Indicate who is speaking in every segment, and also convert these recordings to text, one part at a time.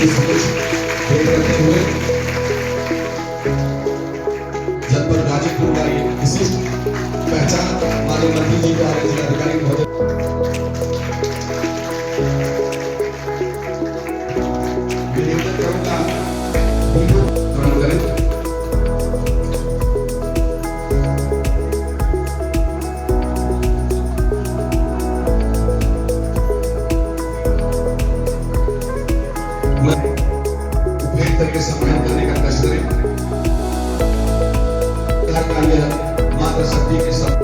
Speaker 1: के समक्ष भेंट करते हुए जनपद गाजीपुर का एक विशिष्ट पहचान माननीय मंत्री जी के आगे जिलाधिकारी महोदय निवेदन करूंगा वीडियो ग्रहण करें। उपयुक्त तरीके से सम्मानित करने का कष्ट करें। मात्र शक्ति के साथ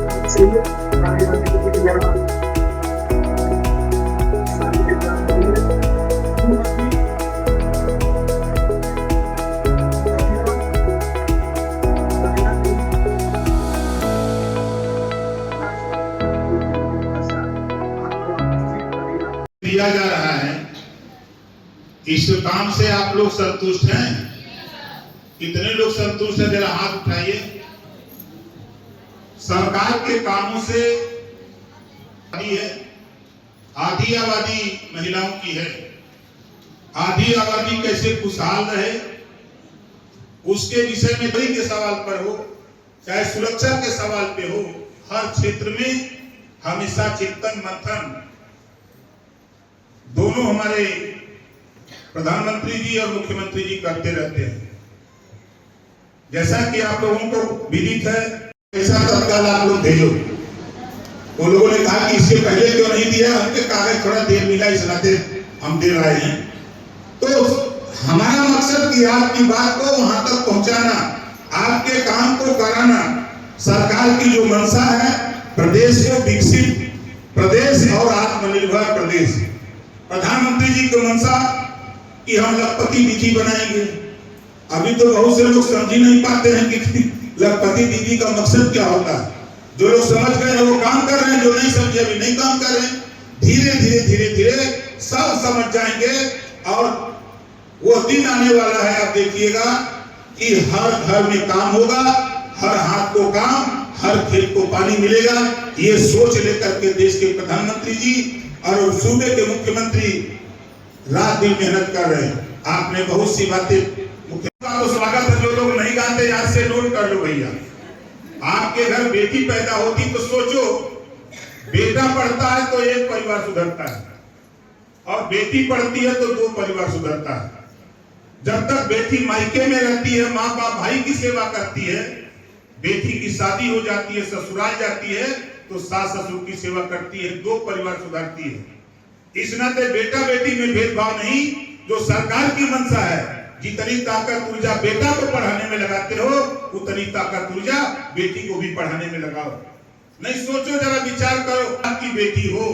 Speaker 2: दिया जा रहा है। इस काम से आप लोग संतुष्ट हैं? कितने लोग संतुष्ट हैं? जरा हाथ उठाइए। सरकार के कामों से आधी आबादी महिलाओं की है। आधी आबादी कैसे खुशहाल रहे उसके विषय में कोई के सवाल पर हो, चाहे सुरक्षा के सवाल पे हो, हर क्षेत्र में हमेशा चिंतन मंथन दोनों हमारे प्रधानमंत्री जी और मुख्यमंत्री जी करते रहते हैं। जैसा कि आप लोगों को विदित है, ऐसा तत्काल आप लोग दे लो। वो लोगों ने कहा कि इससे पहले क्यों नहीं दिया, उनके कागज थोड़ा देर मिला, इस नाते हम दे रहे हैं। तो हमारा मकसद कि आपकी बात को वहां तक पहुंचाना, आपके काम को कराना। सरकार की जो मंशा है प्रदेश को विकसित प्रदेश और आत्मनिर्भर प्रदेश, प्रधानमंत्री जी की मंशा कि हम लखपति दीदी बनाएंगे। अभी तो बहुत से लोग समझ ही नहीं पाते हैं कि लखपति दीदी का मकसद क्या होता है। जो लोग समझ गए हैं वो काम कर रहे हैं, जो नहीं समझे अभी नहीं काम कर रहे हैं। धीरे धीरे धीरे धीरे सब समझ जाएंगे और वो दिन आने वाला है, आप देखिएगा कि हर घर में काम होगा, हर हाथ को काम, हर खेत को पानी मिलेगा। ये सोच लेकर के देश के प्रधानमंत्री जी और सूबे के मुख्यमंत्री रात दिन मेहनत कर रहे हैं। आपने बहुत सी बातें, मुख्यमंत्री को स्वागत है। जो लोग नहीं जानते आज से नोट कर लो भैया। आपके घर बेटी पैदा होती तो सोचो, बेटा पढ़ता है तो एक परिवार सुधरता है और बेटी पढ़ती है तो दो परिवार सुधरता है। जब तक बेटी मायके में रहती है, माँ बाप भाई की सेवा करती है, बेटी की शादी हो जाती है, ससुराल जाती है तो सास ससुर की सेवा करती है, दो परिवार सुधरती है। इस नाते बेटा बेटी में भेदभाव नहीं, जो सरकार की मंशा है। जितनी ताकत ऊर्जा बेटा को पढ़ाने में लगाते हो, उतनी ताकत ऊर्जा बेटी को भी पढ़ाने में लगाओ। नहीं सोचो, जरा विचार करो, आपकी बेटी हो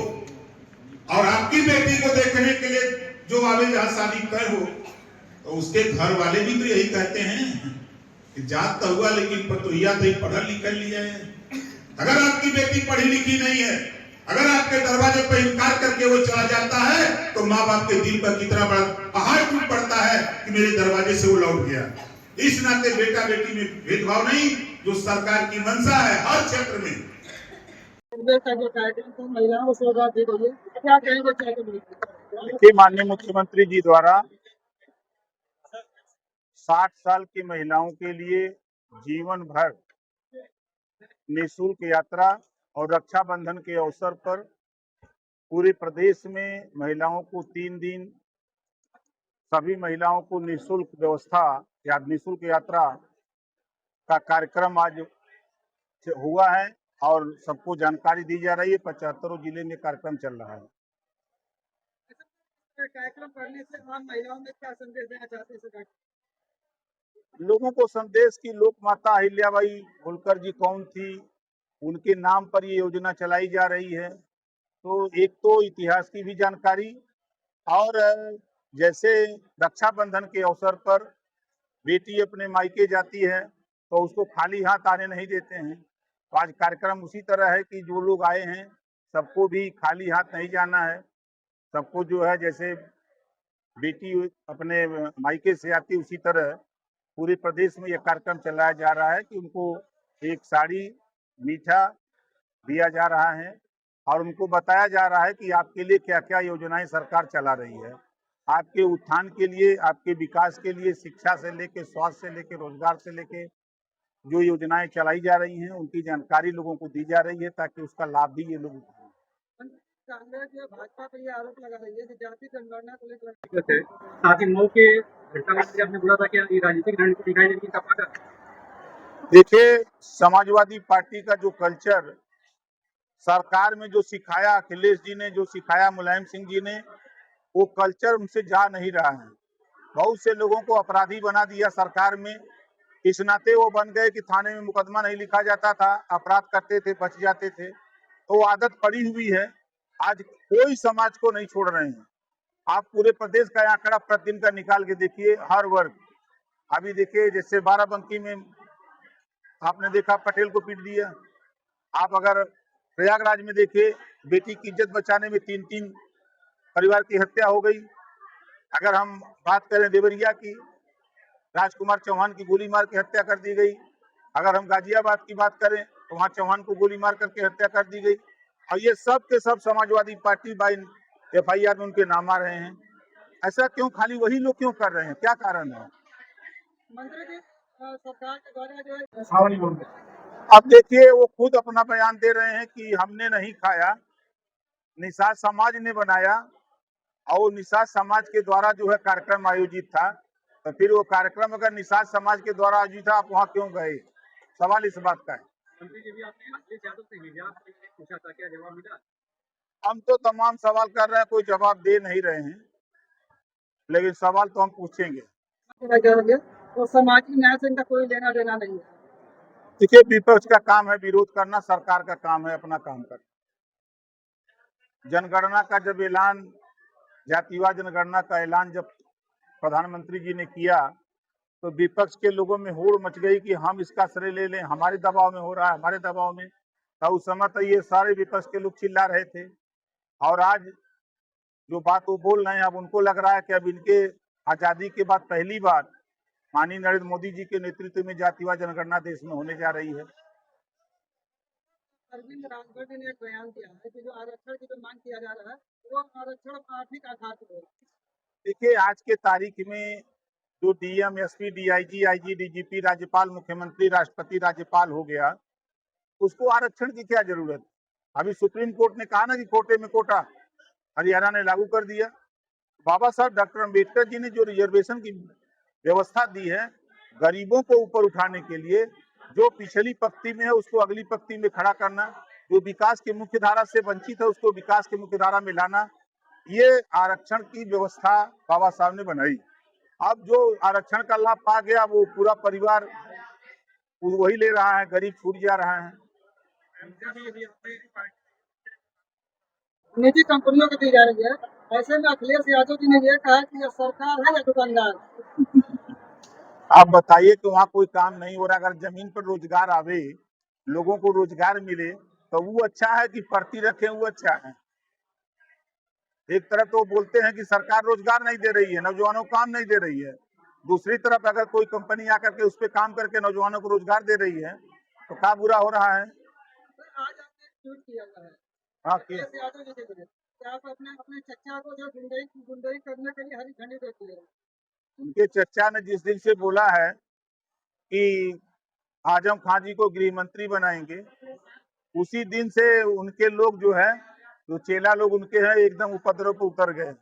Speaker 2: और आपकी बेटी को देखने के लिए जो आवे जहां शादी तय हो, तो उसके घर वाले भी तो यही कहते हैं कि जात तो हुआ लेकिन पतोहिया तो पढ़ा लिखा लिया है। अगर आपकी बेटी पढ़ी लिखी नहीं है, अगर आपके दरवाजे पर इनकार करके वो चला जाता है, तो माँ बाप के दिल पर कितना बड़ा पहाड़ टूट पड़ता है कि मेरे दरवाजे से वो लौट गया। इस नाते बेटा बेटी में भेदभाव नहीं, जो सरकार की मंशा है हर क्षेत्र में।
Speaker 3: देखिए, माननीय मुख्यमंत्री जी द्वारा 60 साल की महिलाओं के लिए जीवन भर निःशुल्क यात्रा और रक्षाबंधन के अवसर पर पूरे प्रदेश में महिलाओं को 3 दिन सभी महिलाओं को निःशुल्क व्यवस्था या निःशुल्क यात्रा का कार्यक्रम आज हुआ है और सबको जानकारी दी जा रही है। 75 जिले में कार्यक्रम चल रहा है।
Speaker 4: कार्यक्रम करने से आम महिलाओं में क्या संदेश देना चाहते हैं?
Speaker 3: लोगों को संदेश की लोक माता अहिल्याबाई होलकर जी कौन थी, उनके नाम पर ये योजना चलाई जा रही है। तो एक तो इतिहास की भी जानकारी, और जैसे रक्षाबंधन के अवसर पर बेटी अपने मायके जाती है तो उसको खाली हाथ आने नहीं देते हैं। तो आज कार्यक्रम उसी तरह है कि जो लोग आए हैं सबको भी खाली हाथ नहीं जाना है। सबको जो है, जैसे बेटी अपने मायके से आती उसी तरह पूरे प्रदेश में यह कार्यक्रम चलाया जा रहा है कि उनको एक साड़ी, मीठा दिया जा रहा है और उनको बताया जा रहा है कि आपके लिए क्या क्या योजनाएं सरकार चला रही है। आपके उत्थान के लिए, आपके विकास के लिए, शिक्षा से लेके, स्वास्थ्य से लेके, रोजगार से लेके जो योजनाएं चलाई जा रही हैं उनकी जानकारी लोगों को दी जा रही है ताकि उसका लाभ भी ये लोग उठाएं।
Speaker 4: कांग्रेस जो है भाजपा पर ये आरोप लगा रही है कि जाति जनगणना को लेकर
Speaker 5: दिक्कत है। साथ ही मऊ के घटना में आपने बोला था कि ये राजनीतिक रणनीति दिखाई देगी सपा का।
Speaker 3: देखिए, समाजवादी पार्टी का जो कल्चर सरकार में जो सिखाया अखिलेश जी ने, जो सिखाया मुलायम सिंह जी ने, वो कल्चर उनसे जा नहीं रहा है। बहुत से लोगों को अपराधी बना दिया सरकार में, इस नाते वो बन गए कि थाने में मुकदमा नहीं लिखा जाता था, अपराध करते थे, बच जाते थे। तो आदत पड़ी हुई है। आज कोई समाज को नहीं छोड़ रहे हैं। आप पूरे प्रदेश का आंकड़ा प्रतिदिन का निकाल के देखिए, हर वर्ग। अभी देखिए, जैसे बाराबंकी में आपने देखा पटेल को पीट दिया। आप अगर प्रयागराज में देखिए, बेटी की इज्जत बचाने में 3-3 परिवार की हत्या हो गई। अगर हम बात करें देवरिया की, राजकुमार चौहान की गोली मार के हत्या कर दी गई। अगर हम गाजियाबाद की बात करें तो वहां चौहान को गोली मार करके हत्या कर दी गई। और ये सब के सब समाजवादी पार्टी बाई FIR में उनके नाम आ रहे हैं। ऐसा क्यों, खाली वही लोग क्यों कर रहे हैं, क्या कारण है?
Speaker 4: मंत्री जी सरकार के द्वारा जो है
Speaker 3: अब देखिए, वो खुद अपना बयान दे रहे हैं कि हमने नहीं खाया, निषाद समाज ने बनाया और निषाद समाज के द्वारा जो है कार्यक्रम आयोजित था। तो फिर वो कार्यक्रम अगर निषाद समाज के द्वारा आयोजित था, आप वहाँ क्यों गए? सवाल इस बात का है।
Speaker 5: मंत्री जी भी आपने अखिलेश यादव से हिजाब पूछा था, क्या जवाब मिला?
Speaker 3: हम तो तमाम सवाल कर रहे हैं, कोई जवाब दे नहीं रहे हैं, लेकिन सवाल तो हम पूछेंगे।
Speaker 4: तो सामाजिक न्याय से इनका कोई लेना देना नहीं है।
Speaker 3: देखिए, विपक्ष का काम है विरोध करना, सरकार का काम है अपना काम करना। जनगणना का जब ऐलान, जातिवाद जनगणना का ऐलान जब प्रधानमंत्री जी ने किया तो विपक्ष के लोगों में होड़ मच गई कि हम इसका श्रेय ले लें, हमारे दबाव में हो रहा है, हमारे दबाव में। तो उस समय तो ये सारे विपक्ष के लोग चिल्ला रहे थे। और आज जो बात वो बोल रहे हैं, अब उनको लग रहा है कि अब इनके आजादी के बाद पहली बार माननीय नरेंद्र मोदी जी के नेतृत्व में जातिवाद जनगणना देश में होने जा रही है।
Speaker 4: अरविंद राजभर जी ने एक बयान दिया है कि जो आरक्षण की जो मांग किया जा रहा है वो आरक्षण आर्थिक आधार पर हो रहा है।
Speaker 3: देखिए, आज के तारीख में जो DM, SP, DIG, IG, DGP, राज्यपाल, मुख्यमंत्री, राष्ट्रपति, राज्यपाल हो गया, उसको आरक्षण की क्या जरूरत? अभी सुप्रीम कोर्ट ने कहा ना कि कोटे में कोटा, हरियाणा ने लागू कर दिया। बाबा साहब डॉक्टर अम्बेडकर जी ने जो रिजर्वेशन की व्यवस्था दी है गरीबों को ऊपर उठाने के लिए, जो पिछली पंक्ति में है उसको अगली पंक्ति में खड़ा करना, जो विकास की मुख्य धारा से वंचित है उसको विकास की मुख्य धारा में लाना, ये आरक्षण की व्यवस्था बाबा साहब ने बनाई। अब जो आरक्षण का लाभ पा गया वो पूरा परिवार वही ले रहा है, गरीब छूट जा रहा है।
Speaker 4: निजी कंपनियों को दी जा रही है। ऐसे में अखिलेश यादव जी ने ये कहा कि ये सरकार है या दुकानदार।
Speaker 3: आप बताइए कि वहाँ कोई काम नहीं हो रहा। अगर जमीन पर रोजगार आवे, लोगों को रोजगार मिले तो वो अच्छा है कि पर्ची रखे वो अच्छा है? एक तरफ तो बोलते हैं कि सरकार रोजगार नहीं दे रही है, नौजवानों को काम नहीं दे रही है। दूसरी तरफ अगर कोई कंपनी आकर के उस पर काम करके नौजवानों को रोजगार दे रही है तो क्या बुरा हो रहा है?
Speaker 4: आज आपने ट्वीट किया है
Speaker 3: हाँ,
Speaker 4: अखिलेश यादव जी के लिए कि आप अपने चचा को जो गुंडई करने के लिए हरी झंडी देती है।
Speaker 3: उनके चचा ने जिस दिन से बोला है कि आजम खान जी को गृह मंत्री बनाएंगे, उसी दिन से उनके लोग जो है, जो चेला लोग उनके हैं, एकदम उपद्रव पर उतर गए।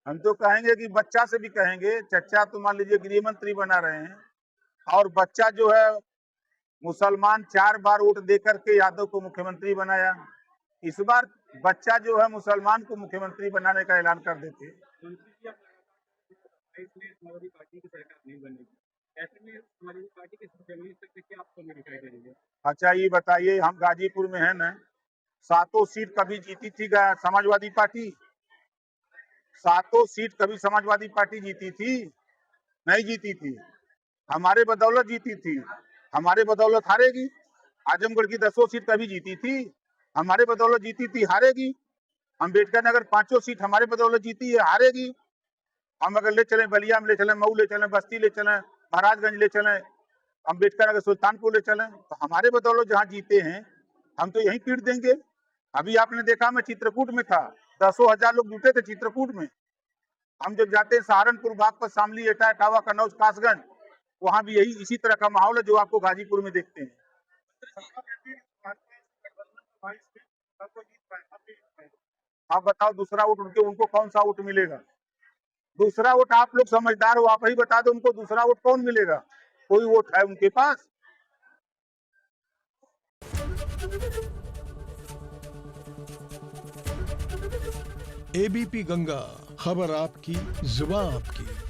Speaker 3: हम तो कहेंगे कि बच्चा से भी कहेंगे, चचा तो मान लीजिए गृह मंत्री बना रहे हैं और बच्चा जो है मुसलमान 4 बार वोट देकर के यादव को मुख्यमंत्री बनाया, इस बार बच्चा जो है मुसलमान को मुख्यमंत्री बनाने का ऐलान कर देते।
Speaker 5: समाजवादी पार्टी की सरकार नहीं बनेगी, ऐसे में समाजवादी पार्टी की जमीन तक क्या आपको नहीं दिखाई दे रही है?
Speaker 3: अच्छा, ये बताइए, हम गाजीपुर में है ना, 7 सीट कभी जीती थी समाजवादी पार्टी? 7 सीट कभी समाजवादी पार्टी जीती थी? नहीं जीती थी। हमारे बदौलत जीती थी, हमारे बदौलत हारेगी। आजमगढ़ की 10 सीट कभी जीती थी? हमारे बदौलत जीती थी, हारेगी। अम्बेडकर नगर 5 सीट हमारे बदौलत जीती है, हारेगी। हम अगर ले चलें बलिया में ले चलें, मऊ ले चलें, बस्ती ले चलें, महाराजगंज ले चलें, अम्बेडकर नगर सुल्तानपुर ले चलें, तो हमारे बदौलत जहाँ जीते हैं हम तो यहीं पीट देंगे। अभी आपने देखा, मैं चित्रकूट में था, 10,000 लोग जुटे थे चित्रकूट में। हम जब जाते हैं सहारनपुर बागपत, शामली, एटा, इटावा, कन्नौज, कासगंज, वहां भी यही इसी तरह का माहौल है जो आपको गाजीपुर में देखते हैं। आप बताओ दूसरा वोट उनको कौन सा वोट मिलेगा? दूसरा वोट आप लोग समझदार हो, आप ही बता दो उनको दूसरा वोट कौन मिलेगा? कोई वोट है उनके पास?
Speaker 6: एबीपी गंगा, खबर आपकी, जुबान आपकी।